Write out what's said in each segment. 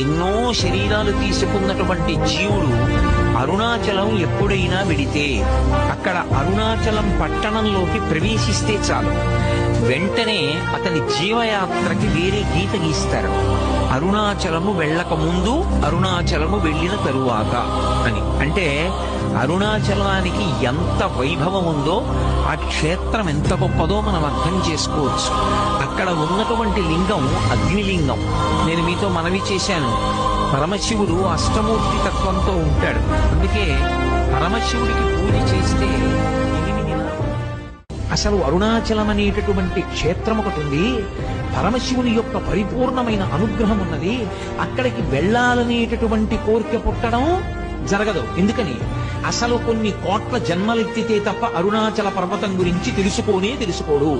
ఎన్నో శరీరాలు తీసుకున్నటువంటి జీవుడు అరుణాచలం ఎప్పుడైనా వెడితే అక్కడ అరుణాచలం పట్టణంలోకి ప్రవేశిస్తే చాలు, వెంటనే అతని జీవయాత్రకి వేరే గీత గీస్తారు. అరుణాచలము వెళ్ళక ముందు, అరుణాచలము వెళ్ళిన తరువాత అని. అంటే అరుణాచలానికి ఎంత వైభవం ఉందో, ఆ క్షేత్రం ఎంత గొప్పదో మనం అర్థం చేసుకోవచ్చు. అక్కడ ఉన్నటువంటి లింగం అగ్నిలింగం. నేను మీతో మనవి చేశాను, పరమశివుడు అష్టమూర్తి తత్వంతో ఉంటాడు. అందుకే పరమశివుడికి పూజ చేస్తే అసలు అరుణాచలం అనేటటువంటి క్షేత్రం ఒకటి ఉంది. పరమశివుని యొక్క పరిపూర్ణమైన అనుగ్రహం ఉన్నది. అక్కడికి వెళ్ళాలనేటటువంటి కోరిక పుట్టడం జరగదు. ఎందుకని? అసలు కొన్ని కోట్ల జన్మలెత్తితే తప్ప అరుణాచల పర్వతం గురించి తెలుసుకోడు.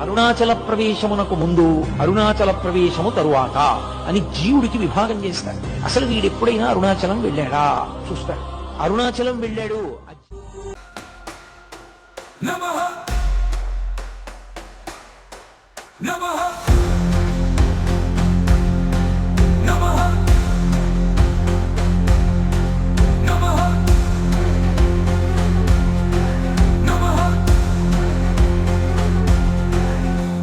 అరుణాచల ప్రవేశమునకు ముందు, అరుణాచల ప్రవేశము తరువాత అని జీవుడికి విభాగం చేస్తారు. అసలు వీడెప్పుడైనా అరుణాచలం వెళ్ళాడా చూస్తాడు. అరుణాచలం వెళ్ళాడు. నమః నమః నమః నమః నమః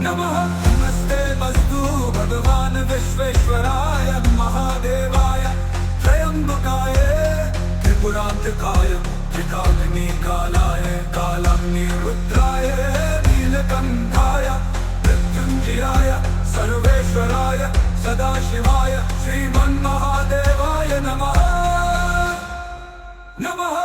నమః నమస్తే మస్తు భగవాన్ విశ్వేశ్వరాయ మహాదేవాయ త్రయంబకాయ త్రిపురాంతకాయ త్రికాగ్ని కాలాయ కాలాగ్ని రుద్రాయ నీలకంఠాయ మృత్యుంజయాయ సర్వేశ్వరాయ సదాశివాయ శ్రీమన్మహాదేవాయ నమః నమః